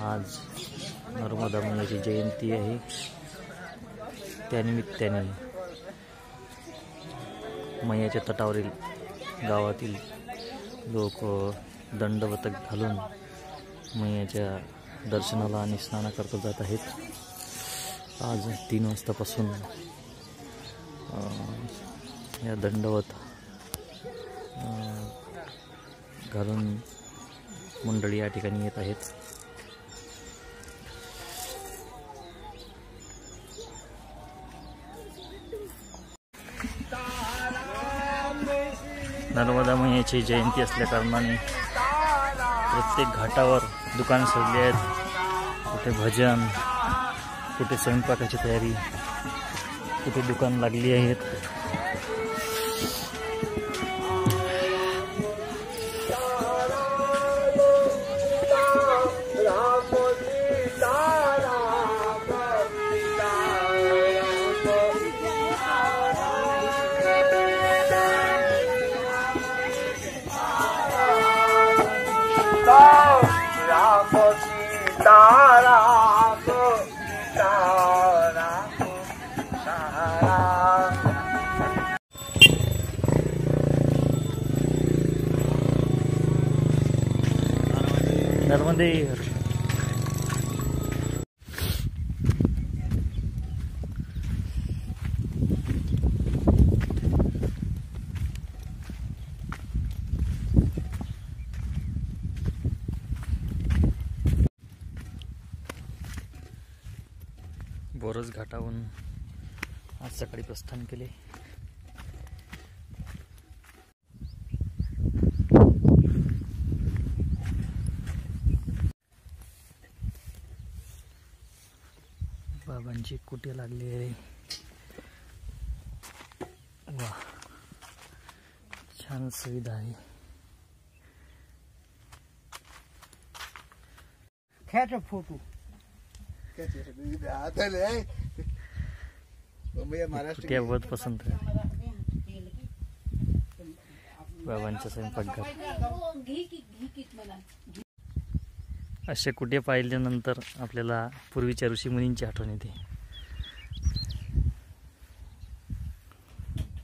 आज नर्मदा मैयाची जयंती आहे। त्यानिमित्ताने मैयाच्या तटावरील गावातील लोक दंडवत घालून मैयाच्या दर्शनाला आणि स्नानाकरता जात आहेत। आज 3 वाजतापासून या दंडवत घालून मंडळी या ठिकाणी येत आहेत। नर्मदा मैयाची जयंती असल्या कारणाने प्रत्येक घाटावर दुकान सजली आहेत। कुठे भजन, कुठे स्वयंपाकाची तयारी, कुठे दुकान लागली आहेत। नर्मदे बोरस घाटाहून आज सकाळी प्रस्थान केले। बाबांची कुटी लागली आहे। वा, छान सुविधा आहे। खेच फोटो कुटिया बहुत पसंद है। बाबांचा स्वयंपाकघर। अशा कुटिया पाहिल्यानंतर आपल्याला पूर्वीच्या ऋषीमुनींची आठवण येते।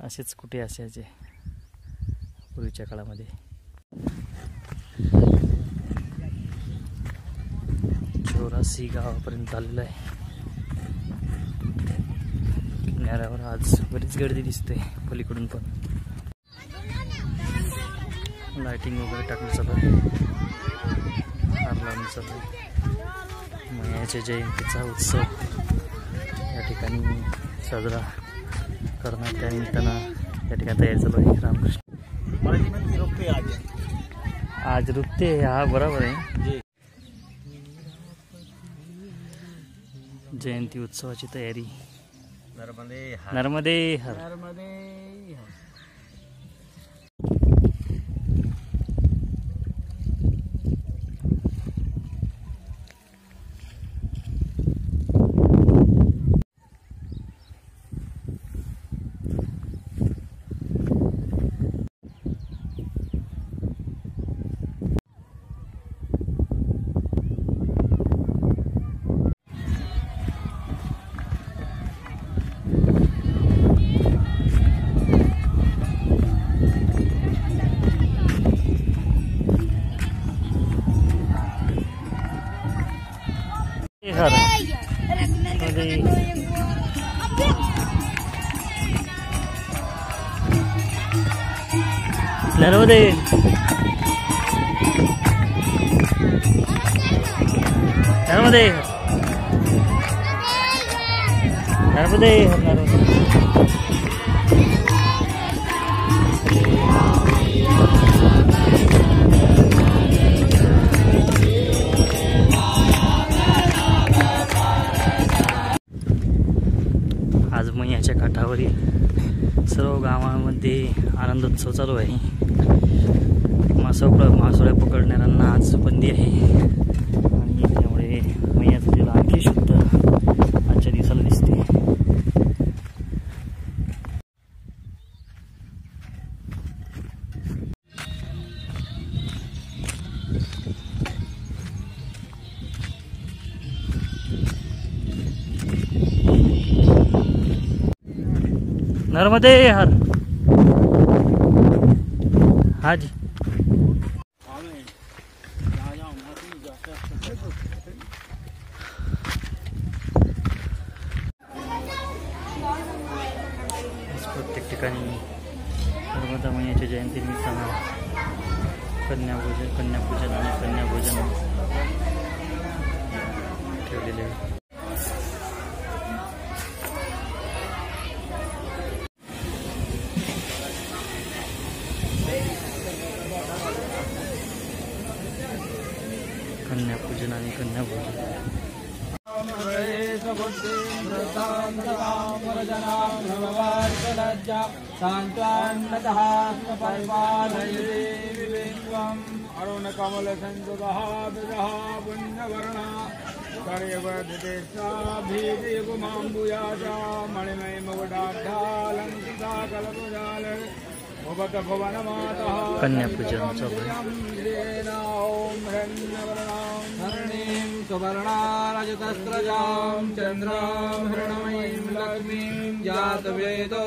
असेच कुठे असायचे पूर्वीच्या काळामध्ये। चौरासी गावापर्यंत आलेलं आहे। किनाऱ्यावर आज बरीच गर्दी दिसते। पलीकडून पण लाइटिंग वगैरे टाकणं चालू आहे। मैयाच्या जयंतीचा उत्सव या ठिकाणी साजरा करण्यात त्यानिमित्तानं या ठिकाणी तयारी चालू आहे। रामकृष्ण आज रुकते, हा बरोबर आहे। जयंती उत्सवाची तयारी। नर्मदे हर। नर्मदे नर्मदे नर्मदे नर्मदे। आज मैयाच्या काठावरील सर्व गावांमध्ये आनंदोत्सव चालू आहे। मासोळ्या पकडणाऱ्यांना आज बंदी आहे आणि त्यामुळे मैयाचं जल आणखी शुद्ध आजच्या दिवसाला दिसते। नर्मदे हर। हाँ जी। प्रत्येक ठिकाणी नर्मदा मैयाच्या जयंतीनिमित्तानं कन्यापूजन आणि कन्याभोजन ठेवलेले आहे। कन्यापूजन आणि कन्याभोजन। अरुण कमल संयुगः विजः पुण्यवर्णा कर्यवदेशाभिमाम्बुयाजा मणिमय मवडाढालंकृता कल्पजाल भवत भवन मातः कन्यापूजन ओम हिरण्यवर्णां धरणीं सुवर्णारजतस्रजां चन्द्रां हिरण्मयीं लक्ष्मीं जातवेदो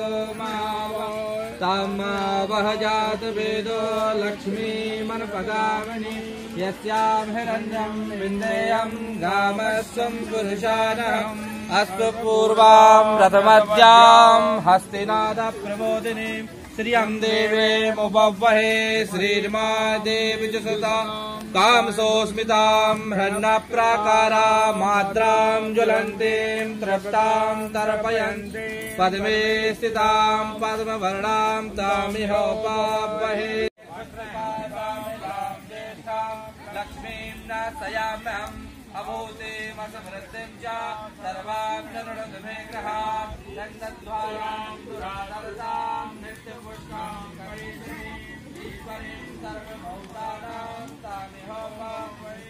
तामावह जातवेदो लक्ष्मीमनुपगामिनी यस्यां हिरण्यं विन्देयं गामस्वं पुरुषानहम् अस्तु पूर्वां रथमद्यां हस्तिनाद प्रमोदिनीं श्रियं देवीमुपवहे श्रीर्मादेवी च सुता कामसोस्मितां हृन्नप्राकारा माद्रां ज्वलन्तीं तृप्तां तर्पयन्ति पद्मे स्थितां पद्मवर्णां तामिहोपवहे लक्ष्मीं नाशयाम्यहम् अभूते मसमृद्धिं च सर्वां नरुणमे ग्रहां चन्दद्वारां दुरादरतां नित्यपुष्टां करीषिणीं ईश्वरीं सर्वभूतानां तामिहोपवहे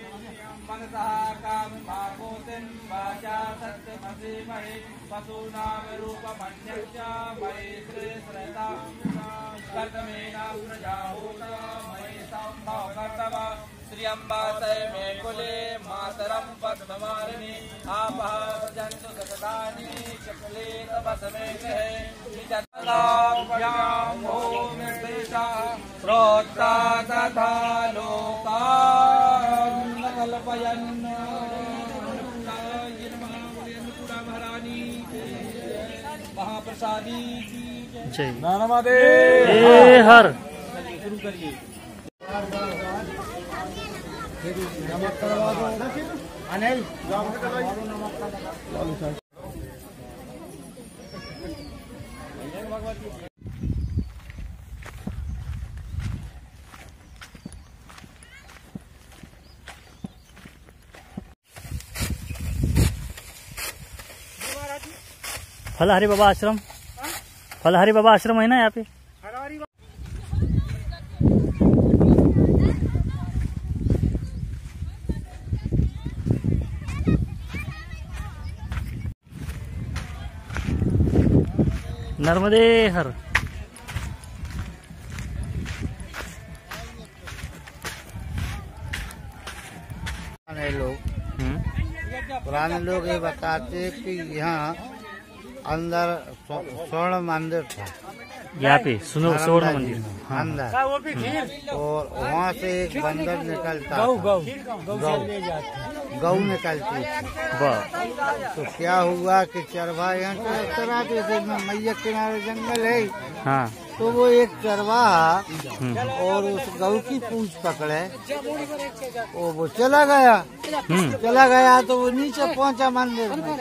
मनसः काममाभूतिं वाचा सत्यमसीमहि पशूनां रूपमन्यश्च मयि श्रीश्रयतां कर्तमेन प्रजाहूत मयि सम्भव कर्तव श्रियंबासय मे कुले मातरं पद्ममालिनी आपः सजन्तु सततानि चक्ले तपसमे गृहे निजताभ्यां ओम निर्देशा प्रोक्ता तथा लोकान् कल्पयन् महाप्रसादी जय नर्मदे हर। शुरू करिए। अनिल फलहारी बाबा आश्रम, फलहारी बाबा आश्रम है ना यहाँ पे। नर्मदे हर। पुराने लोग ये बताते कि यहाँ अंदर स्वर्ण मंदिर था, यहाँ पे सुनो स्वर्ण मंदिर अंदर, और वहाँ से एक बंदर निकलता था, गौ निकलती थी। तो क्या हुआ कि चरवाहा यहाँ चराते थे, मैया किनारे जंगल है। हाँ। तो वो एक चरवाहा और उस गौ की पूंछ पकड़े, वो चला गया तो वो नीचे पहुंचा मंदिर में।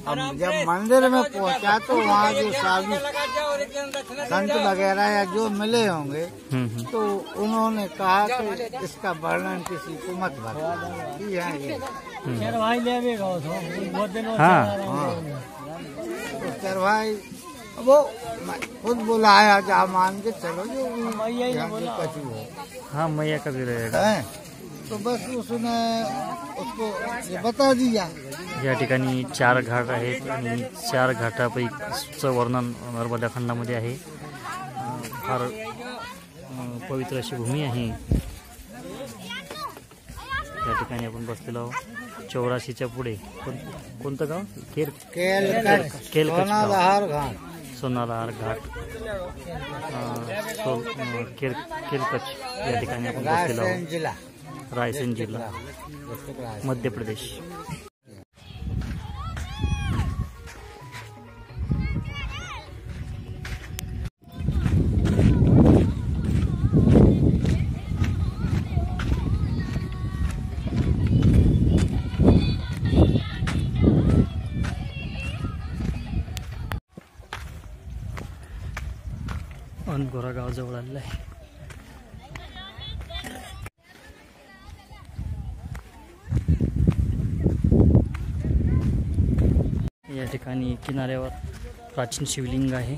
अब जब मंदिर में पहुंचा तो वहाँ जो साधु संत वगैरह या जो मिले होंगे तो उन्होंने कहा कि इसका वर्णन किसी को मत बताओ। हाँ। तो चरवाही वो खुद बुलाया, जा मान के चलो जो कछु हो। हाँ, मैया का भी रहेगा। तो बस उसने उसको ये बता दिया। या ठिकाणी 4 घाट आहेत आणि 4 घाटापैकीचं वर्णन नर्मदा खंडामध्ये आहे। फार पवित्र अशी भूमी आहे। या ठिकाणी आपण बसलेलो आहोत 84च्या पुढे. कोणतं गाव? सोनालहार घाट केलकच या ठिकाणी आपण बसलेलो आहोत. रायसेन जिल्हा, मध्य प्रदेश. अनगोरा गाव जवळ आलेलं आहे. या ठिकाणी किनाऱ्यावर प्राचीन शिवलिंग आहे.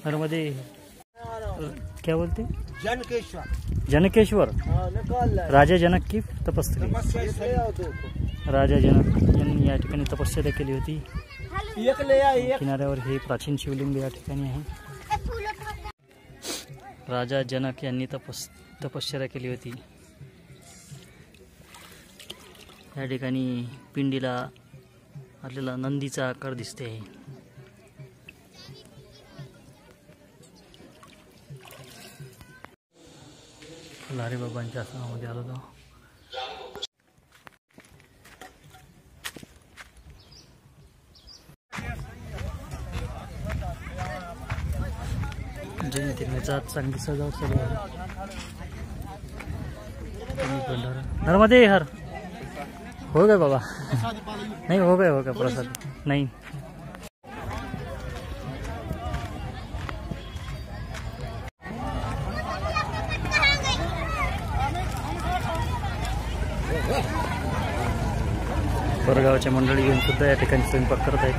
नर्मदे क्या बोलते? जनकेश्वर. राजा जनक की तपस्या. राजा जनक यांनी या ठिकाणी तपश्चर्या केली होती. किनाऱ्यावर हे प्राचीन शिवलिंग या ठिकाणी आहे. राजा जनक यांनी तपश्चर्या केली होती. या ठिकाणी पिंडीला आपल्याला नंदीचा आकार दिसते. लारे बाबांच्या आश्रमामध्ये आलो होतो. जयंतीचा चांगली सजावट चालू आहे. नर्मदे हर हो गए बाबा. नहीं हो गए प्रसाद नहीं. परगावच्या मंडळी येऊन सुद्धा या ठिकाणी स्वयंपाक करत आहेत.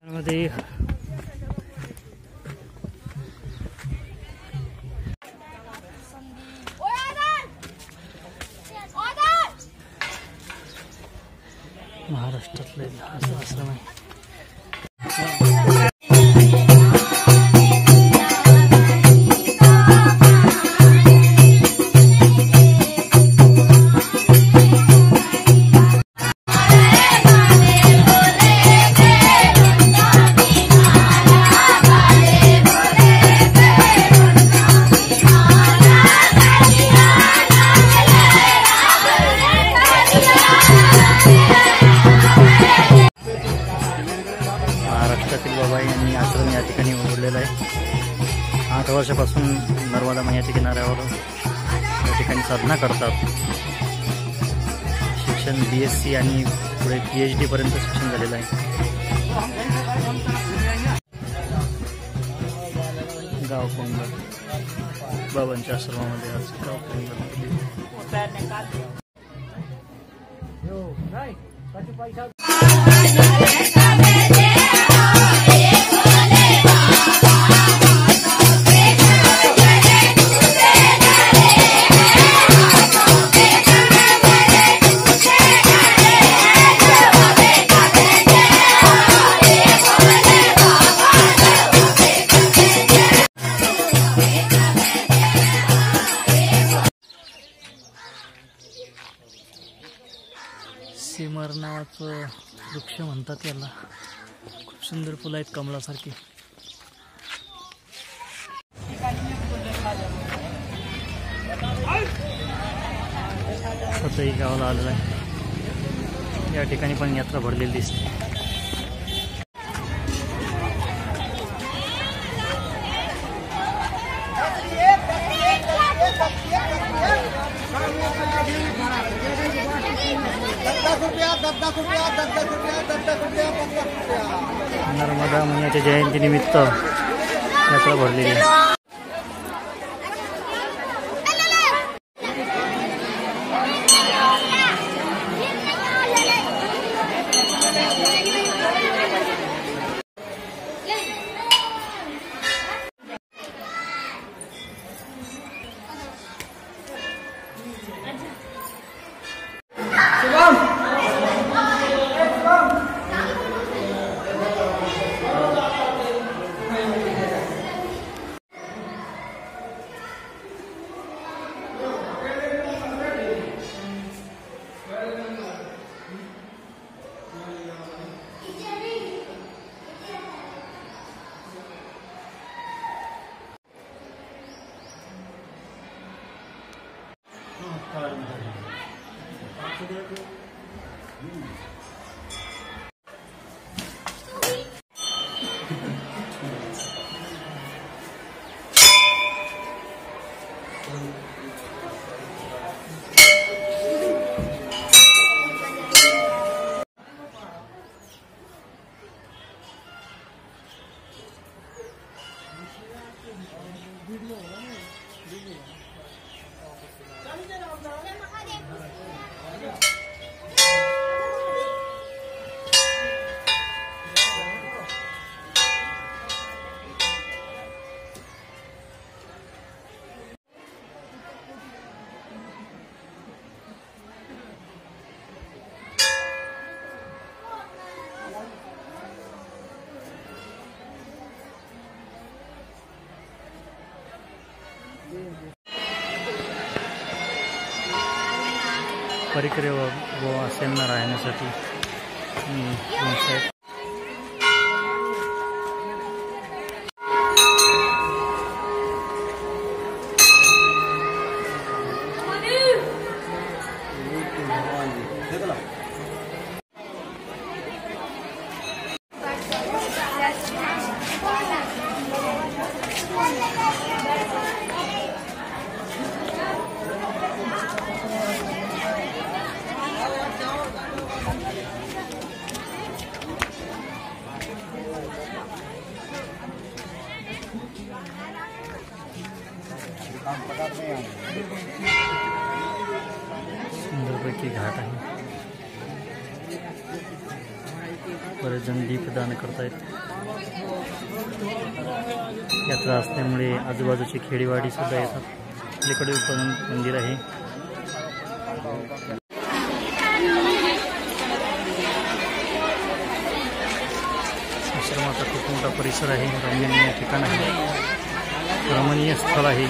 त्यामध्ये महाराष्ट्रातले असं आश्रम आहे. बाबा यांनी आश्रम या ठिकाणी उघडलेला आहे. 8 वर्षापासून नर्मदा मैयाच्या किनाऱ्यावर या ठिकाणी साधना करतात. शिक्षण BSc आणि पुढे PhD पर्यंत शिक्षण झालेलं आहे. गाव पोंगल बाबांच्या आश्रमामध्ये आज गाव पोंगल. सिमर नावाचं वृक्ष म्हणतात याला. खूप सुंदर फुलं आहेत कमळासारखी. सतई गावाला आलेला आहे. या ठिकाणी पण यात्रा भरलेली दिसते. नर्मदा मैयाच्या जयंतीनिमित्त यात्रा भरलेली आहे. परिक्रे व गोवास्यांना राहण्यासाठी सुंदरपैकी घाट आहे. बरेच जण दीपदान करतायत. यात्रा असल्यामुळे आजूबाजूची खेडीवाडी सुद्धा येतात. अलीकडे उत्तम मंदिर आहे. आश्रमाचा खूप मोठा परिसर आहे. रमणीय ठिकाण आहे. रमणीय स्थळ आहे.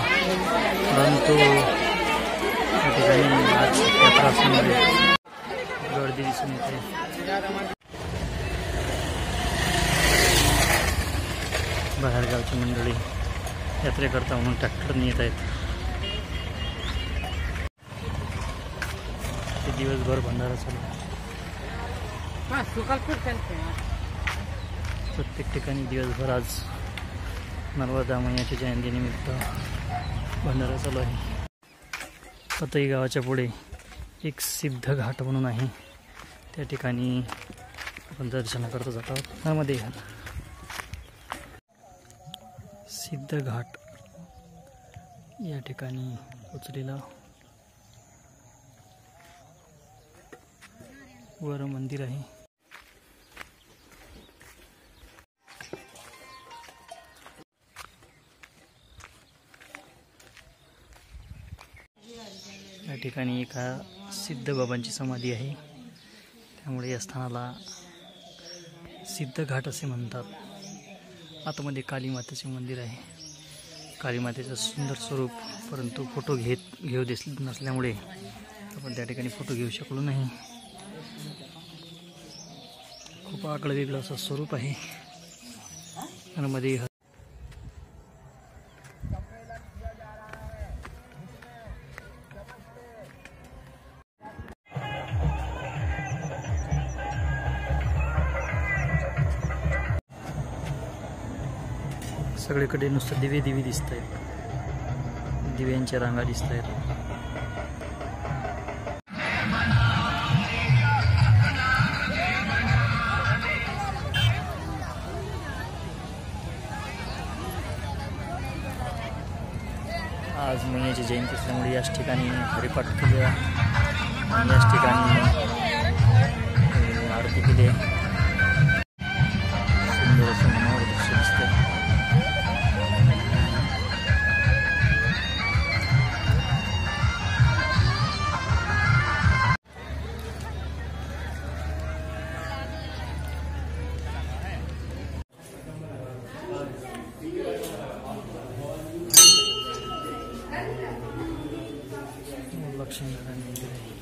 परंतु या ठिकाणी आज यात्रा असल्यामुळे गर्दी दिसून येते. बाहेरगावची मंडळी यात्रेकरता म्हणून ट्रॅक्टरने येत आहेत. ते दिवसभर भंडारा चालू. प्रत्येक ठिकाणी दिवसभर आज नर्मदा मैयाच्या जयंतीनिमित्त भंडारा चालू आहे. पतई गावाच्या पुढे एक सिद्ध घाट म्हणून आहे. त्या ठिकाणी आपण दर्शनाकरता जात आहोत. नर्मदे घाट, सिद्ध घाट या ठिकाणी पोचलेला वर मंदिर आहे. या ठिकाणी एका सिद्ध बाबांची समाधी आहे. त्यामुळे या स्थानाला सिद्ध घाट असे म्हणतात. आतमध्ये काली मातेचे मंदिर आहे. काली मातेचं सुंदर स्वरूप, परंतु फोटो घेऊ नसल्यामुळे आपण त्या ठिकाणी फोटो घेऊ शकलो नाही. खूप आगळं वेगळं असं स्वरूप आहे. आणि मध्ये सगळीकडे नुसतं दिवे दिसत आहेत. दिव्यांच्या रांगा दिसत आहेत. आज मैयाची जयंती असल्यामुळे याच ठिकाणी हरिपाठ केले. याच ठिकाणी आरती केली. सुंदर असं मनोहर दृश्य दिसतं. लक्ष्मी नारायण मंदिर आहे.